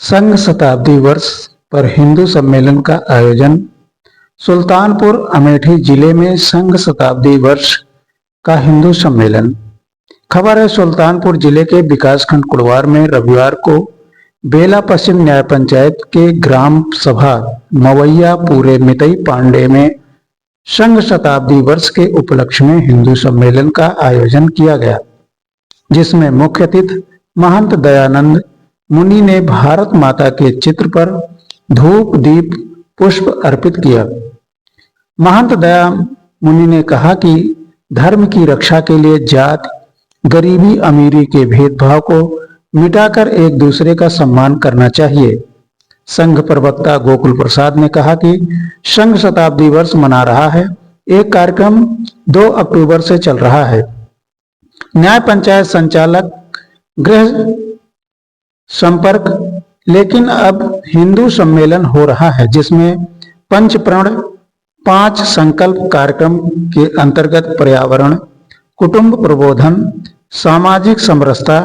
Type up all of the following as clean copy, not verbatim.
संघ शताब्दी वर्ष पर हिंदू सम्मेलन का आयोजन। सुल्तानपुर अमेठी जिले में संघ शताब्दी वर्ष का हिंदू सम्मेलन। खबर है, सुल्तानपुर जिले के विकासखंड कुड़वार में रविवार को बेला पश्चिम न्याय पंचायत के ग्राम सभा मवैया पूरे मितई पांडे में संघ शताब्दी वर्ष के उपलक्ष्य में हिंदू सम्मेलन का आयोजन किया गया, जिसमें मुख्य अतिथि महंत दयानंद मुनि ने भारत माता के चित्र पर धूप दीप पुष्प अर्पित किया। महंत दया मुनि ने कहा कि धर्म की रक्षा के लिए जात गरीबी अमीरी के भेदभाव को मिटाकर एक दूसरे का सम्मान करना चाहिए। संघ प्रवक्ता गोकुल प्रसाद ने कहा कि संघ शताब्दी वर्ष मना रहा है। एक कार्यक्रम 2 अक्टूबर से चल रहा है। न्याय पंचायत संचालक गृह संपर्क, लेकिन अब हिंदू सम्मेलन हो रहा है, जिसमें पंचप्रण 5 संकल्प कार्यक्रम के अंतर्गत पर्यावरण, कुटुंब प्रबोधन, सामाजिक समरसता,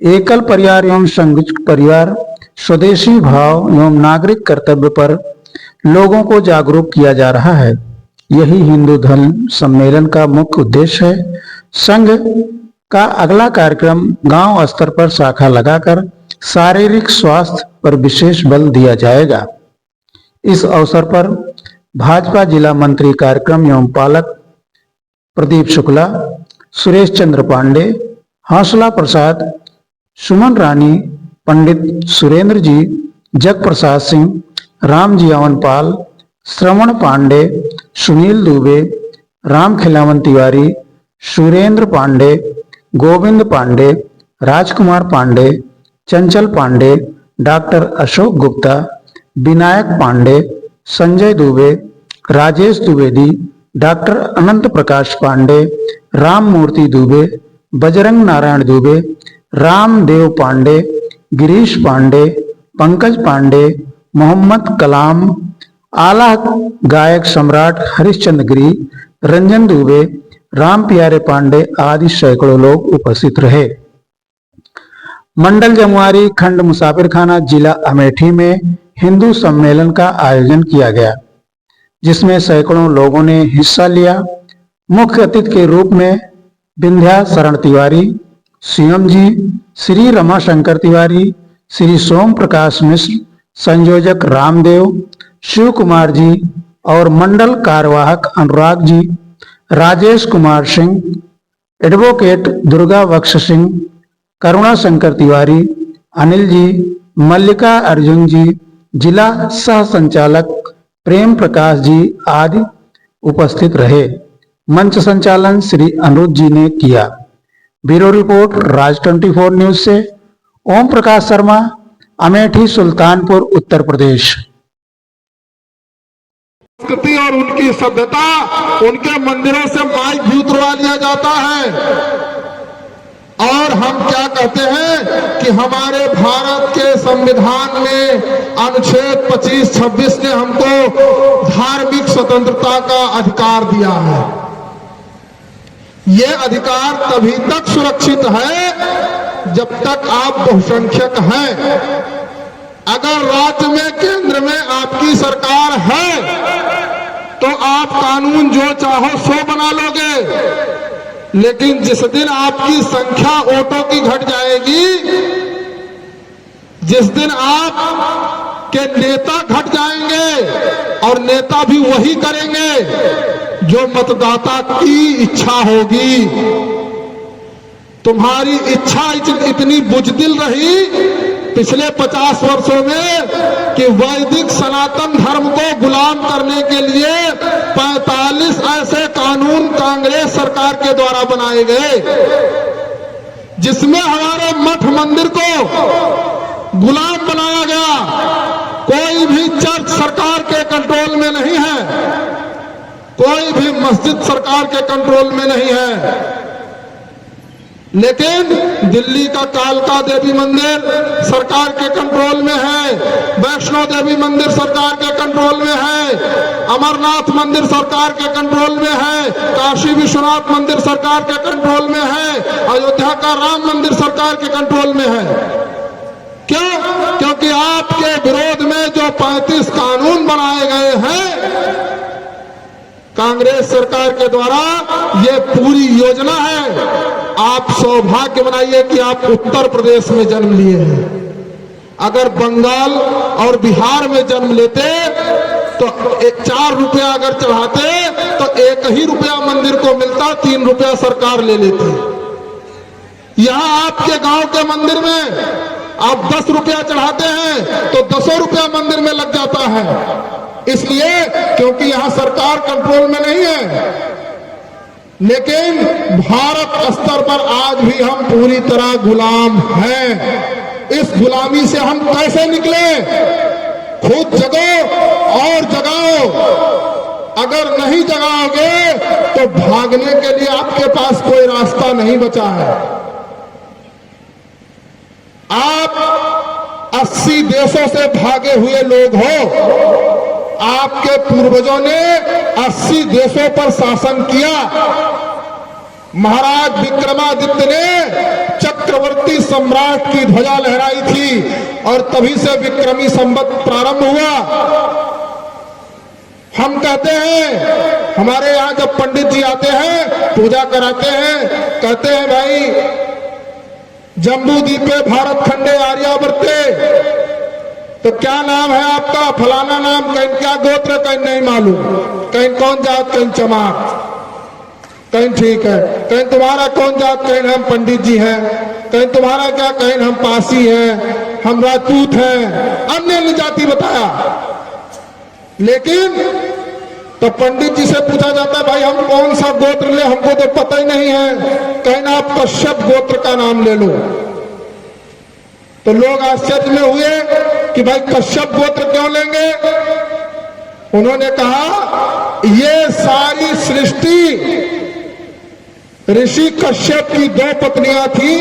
एकल परिवार एवं संयुक्त परिवार, स्वदेशी भाव एवं नागरिक कर्तव्य पर लोगों को जागरूक किया जा रहा है। यही हिंदू धर्म सम्मेलन का मुख्य उद्देश्य है। संघ का अगला कार्यक्रम गांव स्तर पर शाखा लगाकर शारीरिक स्वास्थ्य पर विशेष बल दिया जाएगा। इस अवसर पर भाजपा जिला मंत्री कार्यक्रम एवं पालक प्रदीप शुक्ला, सुरेश चंद्र पांडे, हौसला प्रसाद, सुमन रानी, पंडित सुरेंद्र जी, जग प्रसाद सिंह, राम जियावन पाल, श्रवण पांडे, सुनील दुबे, राम खिलावन तिवारी, सुरेंद्र पांडे, गोविंद पांडे, राजकुमार पांडे, चंचल पांडे, डॉक्टर अशोक गुप्ता, विनायक पांडे, संजय दुबे, राजेश द्विवेदी, डॉक्टर अनंत प्रकाश पांडे, राम मूर्ति दुबे, बजरंग नारायण दुबे, रामदेव पांडे, गिरीश पांडे, पंकज पांडे, मोहम्मद कलाम, आला गायक सम्राट हरिश्चंद्र गिरी, रंजन दुबे, राम प्यारे पांडे आदि सैकड़ों लोग उपस्थित रहे। मंडल जमुआरी खंड मुसाफिर खाना जिला अमेठी में हिंदू सम्मेलन का आयोजन किया गया, जिसमें सैकड़ों लोगों ने हिस्सा लिया। मुख्य अतिथि के रूप में विंध्या शरण तिवारी, सीएम जी, श्री रमाशंकर तिवारी, श्री सोम प्रकाश मिश्र, संयोजक रामदेव, शिव कुमार जी और मंडल कार्यवाहक अनुराग जी, राजेश कुमार सिंह, एडवोकेट दुर्गा बख्श सिंह, करुणा शंकर तिवारी, अनिल जी, मल्लिका अर्जुन जी, जिला सह संचालक प्रेम प्रकाश जी आदि उपस्थित रहे। मंच संचालन श्री अनुरुद्ध जी ने किया। ब्यूरो रिपोर्ट राज 24 न्यूज से ओम प्रकाश शर्मा, अमेठी, सुल्तानपुर, उत्तर प्रदेश। संस्कृति और उनकी सभ्यता, उनके मंदिरों से माइक भी उतरवा लिया जाता है। और हम क्या कहते हैं कि हमारे भारत के संविधान में अनुच्छेद 25-26 ने हमको धार्मिक स्वतंत्रता का अधिकार दिया है। ये अधिकार तभी तक सुरक्षित है जब तक आप बहुसंख्यक हैं। अगर राज्य में, केंद्र में आपकी सरकार है तो आप कानून जो चाहो सो बना लोगे, लेकिन जिस दिन आपकी संख्या वोटों की घट जाएगी, जिस दिन आप के नेता घट जाएंगे, और नेता भी वही करेंगे जो मतदाता की इच्छा होगी। तुम्हारी इच्छा इतनी बुजदिल रही पिछले 50 वर्षों में कि वैदिक सनातन धर्म को गुलाम करने के लिए 45 ऐसे कानून कांग्रेस सरकार के द्वारा बनाए गए, जिसमें हमारे मठ मंदिर को गुलाम बनाया गया। कोई भी चर्च सरकार के कंट्रोल में नहीं है, कोई भी मस्जिद सरकार के कंट्रोल में नहीं है। लेकिन दिल्ली का कालका देवी मंदिर सरकार के कंट्रोल में है, वैष्णो देवी मंदिर सरकार के कंट्रोल में है, अमरनाथ मंदिर सरकार के कंट्रोल में है, काशी विश्वनाथ मंदिर सरकार के कंट्रोल में है, अयोध्या का राम मंदिर सरकार के कंट्रोल में है। क्यों? क्योंकि आपके विरोध में जो 35 कानून बनाए गए हैं कांग्रेस सरकार के द्वारा, ये पूरी योजना है। आप सौभाग्य बनाइए कि आप उत्तर प्रदेश में जन्म लिए हैं। अगर बंगाल और बिहार में जन्म लेते तो 4 रुपया अगर चढ़ाते तो 1 ही रुपया मंदिर को मिलता, 3 रुपया सरकार ले लेती। यहां आपके गांव के मंदिर में आप 10 रुपया चढ़ाते हैं तो 10 रुपया मंदिर में लग जाता है। इसलिए क्योंकि यहां सरकार कंट्रोल में नहीं है। लेकिन भारत स्तर पर आज भी हम पूरी तरह गुलाम हैं। इस गुलामी से हम कैसे निकले? खुद जगो और जगाओ। अगर नहीं जगाओगे तो भागने के लिए आपके पास कोई रास्ता नहीं बचा है। आप 80 देशों से भागे हुए लोग हो। आपके पूर्वजों ने 80 देशों पर शासन किया। महाराज विक्रमादित्य ने चक्रवर्ती सम्राट की ध्वजा लहराई थी और तभी से विक्रमी संवत प्रारंभ हुआ। हम कहते हैं, हमारे यहाँ जब पंडित जी आते हैं पूजा कराते हैं, कहते हैं भाई जम्बू द्वीपे भारत खंडे आर्यावर्ते, तो क्या नाम है आपका? फलाना नाम। कहीं क्या गोत्र? कहीं नहीं मालूम। कहीं कौन जात? कहीं चमार। कहीं ठीक है। कहीं तुम्हारा कौन जात? कहीं हम पंडित जी हैं। कहीं तुम्हारा क्या? कहीं हम पासी हैं, हम राजपूत हैं, अन्य जाति बताया। लेकिन तो पंडित जी से पूछा जाता है भाई हम कौन सा गोत्र ले, हमको तो पता ही नहीं है। कहीं आप कश्यप गोत्र का नाम ले लो। तो लोग आश्चर्य में हुए कि भाई कश्यप गोत्र क्यों लेंगे? उन्होंने कहा ये सारी सृष्टि ऋषि कश्यप की 2 पत्नियां थी,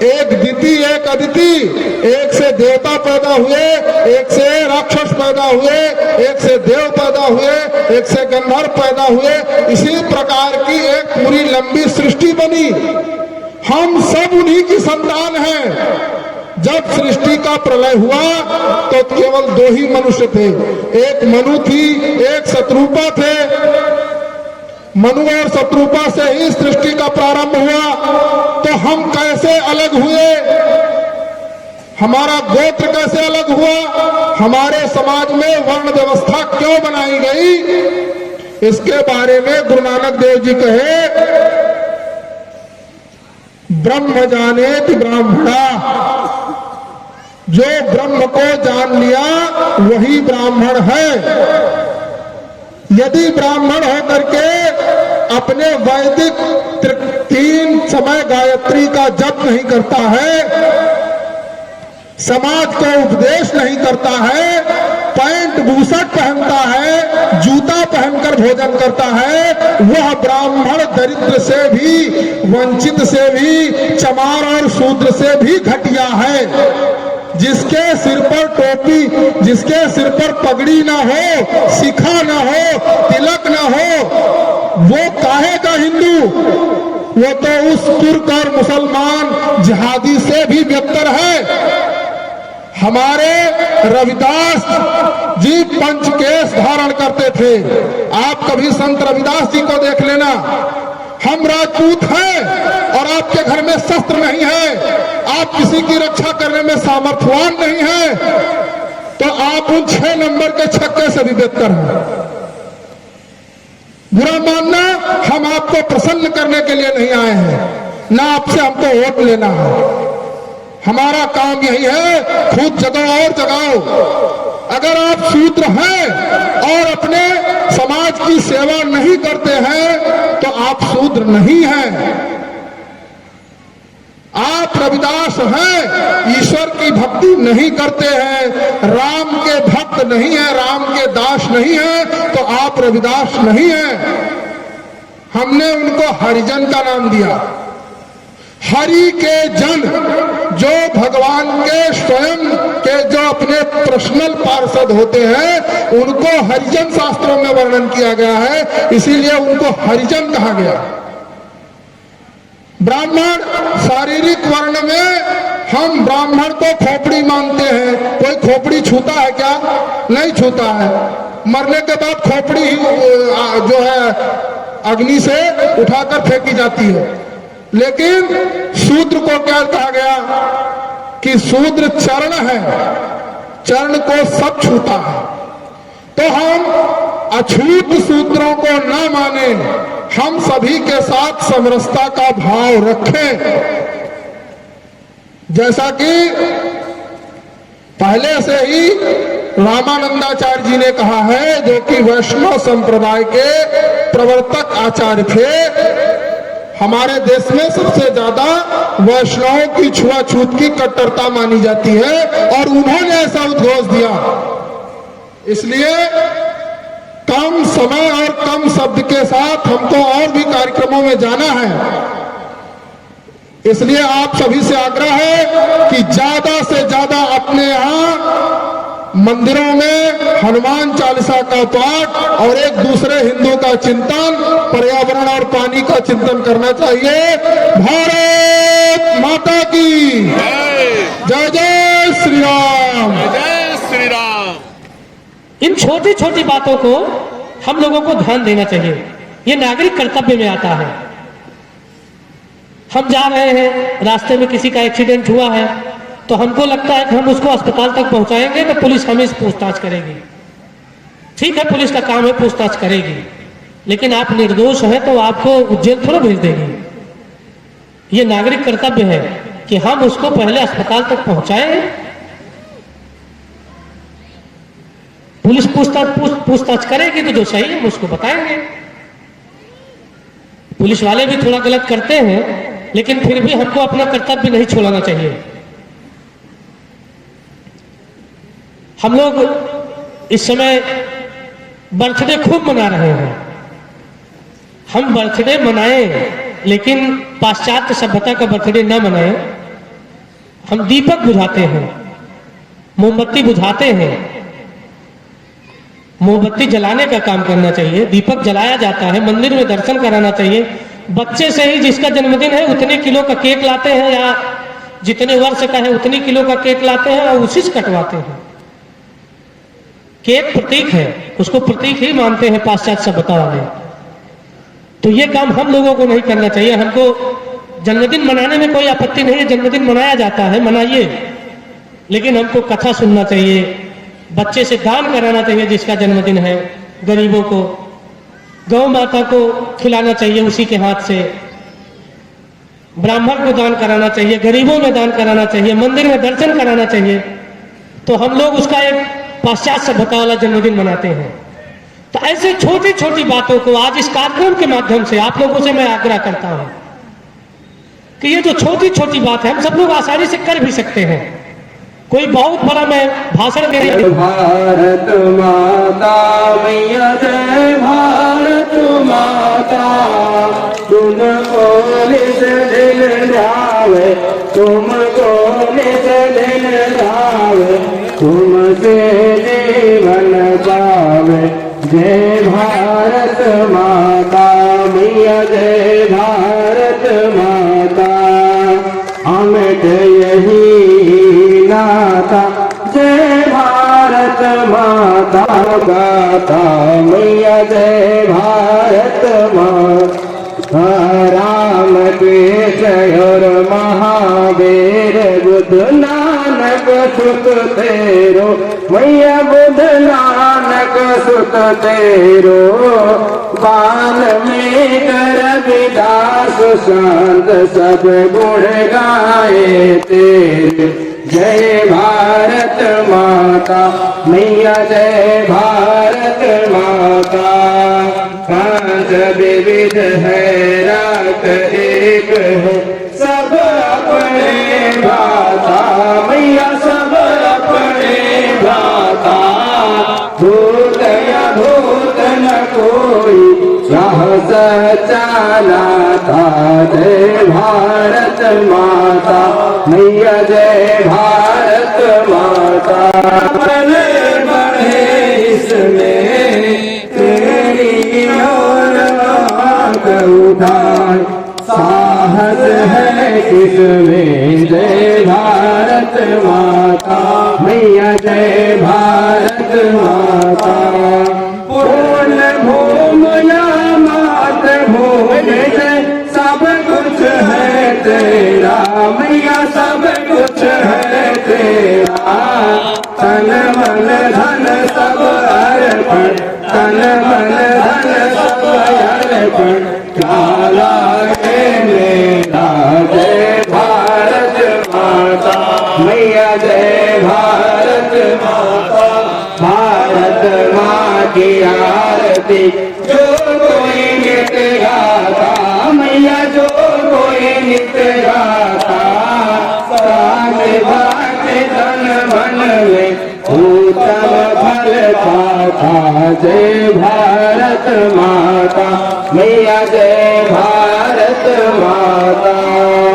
एक दिति एक अदिति। एक से देवता पैदा हुए, एक से राक्षस पैदा हुए, एक से देव पैदा हुए, एक से गंधर्व पैदा हुए। इसी प्रकार की एक पूरी लंबी सृष्टि बनी। हम सब उन्हीं की संतान हैं। जब सृष्टि का प्रलय हुआ तो केवल 2 ही मनुष्य थे। एक मनु थी, एक शत्रुपा थे। मनु और शत्रुपा से ही सृष्टि का प्रारंभ हुआ। तो हम कैसे अलग हुए? हमारा गोत्र कैसे अलग हुआ? हमारे समाज में वर्ण व्यवस्था क्यों बनाई गई? इसके बारे में गुरु नानक देव जी कहे ब्रह्म जानेति ब्राह्मणा। जो ब्रह्म को जान लिया वही ब्राह्मण है। यदि ब्राह्मण होकर के अपने वैदिक 3 समय गायत्री का जप नहीं करता है, समाज को उपदेश नहीं करता है, पैंट बूशर्ट पहनता है, जूता पहनकर भोजन करता है, वह ब्राह्मण दरिद्र से भी, वंचित से भी, चमार और शूद्र से भी घटिया है। जिसके सिर पर टोपी, जिसके सिर पर पगड़ी ना हो, शिखा ना हो, तिलक ना हो, वो काहे का हिंदू? वो तो उस तुर्क और मुसलमान जिहादी से भी बेहतर है। हमारे रविदास जी पंचकेश धारण करते थे। आप कभी संत रविदास जी को देख लेना। हम राजपूत हैं और आपके घर में शस्त्र नहीं है, आप किसी की रक्षा करने में सामर्थ्यवान नहीं है, तो आप उन 6 नंबर के छक्के से भी बेहतर हैं। बुरा मानना, हम आपको प्रसन्न करने के लिए नहीं आए हैं, ना आपसे हमको वोट लेना है। हमारा काम यही है, खुद जगाओ और जगाओ। अगर आप शूद्र हैं और अपने समाज की सेवा नहीं करते हैं तो आप शूद्र नहीं हैं। आप रविदास हैं, ईश्वर की भक्ति नहीं करते हैं, राम के भक्त नहीं है, राम के दास नहीं है, तो आप रविदास नहीं हैं। हमने उनको हरिजन का नाम दिया। हरि के जन, जो भगवान के स्वयं के जो अपने पर्सनल पार्षद होते हैं, उनको हरिजन शास्त्रों में वर्णन किया गया है, इसीलिए उनको हरिजन कहा गया। ब्राह्मण शारीरिक वर्ण में हम ब्राह्मण को खोपड़ी मानते हैं। कोई खोपड़ी छूता है क्या? नहीं छूता है। मरने के बाद खोपड़ी जो है अग्नि से उठाकर फेंकी जाती है। लेकिन शूद्र को क्या कहा गया कि शूद्र चरण है, चरण को सब छूता है। तो हम अछूत शूद्रों को न माने, हम सभी के साथ समरसता का भाव रखें। जैसा कि पहले से ही रामानंदाचार्य जी ने कहा है, जो कि वैष्णव संप्रदाय के प्रवर्तक आचार्य थे। हमारे देश में सबसे ज्यादा वैष्णवों की छुआछूत की कट्टरता मानी जाती है और उन्होंने ऐसा उद्घोष दिया। इसलिए कम समय और कम शब्द के साथ हमको और भी कार्यक्रमों में जाना है। इसलिए आप सभी से आग्रह है कि ज्यादा से ज्यादा अपने यहाँ मंदिरों में हनुमान चालीसा का पाठ और एक दूसरे हिंदू का चिंतन, पर्यावरण और पानी का चिंतन करना चाहिए। भारत माता की जय जय श्री राम, जय श्री राम। इन छोटी छोटी बातों को हम लोगों को ध्यान देना चाहिए। ये नागरिक कर्तव्य में आता है। हम जा रहे हैं, रास्ते में किसी का एक्सीडेंट हुआ है, तो हमको लगता है कि हम उसको अस्पताल तक पहुंचाएंगे तो पुलिस हमें पूछताछ करेगी। ठीक है, पुलिस का काम है, पूछताछ करेगी, लेकिन आप निर्दोष हैं तो आपको जेल थोड़ा भेज देगी। ये नागरिक कर्तव्य है कि हम उसको पहले अस्पताल तक पहुंचाएं। पुलिस पूछताछ करेगी तो जो सही है हम उसको बताएंगे। पुलिस वाले भी थोड़ा गलत करते हैं, लेकिन फिर भी हमको अपना कर्तव्य नहीं छोड़ना चाहिए। हम लोग इस समय बर्थडे खूब मना रहे हैं। हम बर्थडे मनाएं, लेकिन पाश्चात्य सभ्यता का बर्थडे न मनाएं। हम दीपक बुझाते हैं, मोमबत्ती बुझाते हैं। मोमबत्ती जलाने का काम करना चाहिए, दीपक जलाया जाता है, मंदिर में दर्शन कराना चाहिए। बच्चे से ही जिसका जन्मदिन है उतने किलो का केक लाते हैं, या जितने वर्ष का है उतनी किलो का केक लाते हैं और उसी से कटवाते हैं। केक प्रतीक है, उसको प्रतीक ही मानते हैं पाश्चात्य सभ्यता वाले। तो ये काम हम लोगों को नहीं करना चाहिए। हमको जन्मदिन मनाने में कोई आपत्ति नहीं है, जन्मदिन मनाया जाता है, मनाइए, लेकिन हमको कथा सुनना चाहिए, बच्चे से दान कराना चाहिए जिसका जन्मदिन है, गरीबों को, गौ माता को खिलाना चाहिए उसी के हाथ से, ब्राह्मण को दान कराना चाहिए, गरीबों में दान कराना चाहिए, मंदिर में दर्शन कराना चाहिए। तो हम लोग उसका एक पाश्चात्य सभ्यता वाला जन्मदिन मनाते हैं। तो ऐसे छोटी छोटी बातों को आज इस कार्यक्रम के माध्यम से आप लोगों से मैं आग्रह करता हूं कि ये जो छोटी छोटी बात है हम सब लोग आसानी से कर भी सकते हैं। कोई बहुत बड़ा मैं भाषण दे रही भारत माता मैया जय भारत माता, तुमको निज दिन ध्यावे, तुमको निज दिन ध्यावे, तुमसे जीवन पावे। जय भारत माता मैया जय भारत माता, अमिट यही नाता जय भारत माता गाता मैया जय भारत माता। राम कृष्ण और महावीर बुद्ध नानक सुत तेरो, मैया बुद्ध नानक सुत तेरो। बाल में रविदास संत सब गुण गाए तेरे। जय भारत माता मैया जय भारत माता, पांच विविध है रात एक है, सब अपने भाता मैया सब अपने भाता। भूत या भूत न कोई यह सच्चा नाता। जय भारत माता मैया जय भारत माता। बने बढ़े इसमें तेरी और आंख उठाए, साहस है किसमें जय भारत माता मैया जय भारत माता पूर्ण भूम या मातृभूमि जय सब कुछ है तेरा मैया सब कुछ है तेरा तन मन धन सब अर्पण तन मन धन सब अर्पण क्या लागे मेरा जय भारत माता मैया जय भारत माता भारत माँ की आरती जो कोई नित्य गाता मैया जो कोई नित्य गाता सारे बाटे तन मन में उत्तम फल पाता जय भारत माता मैया जय भारत माता।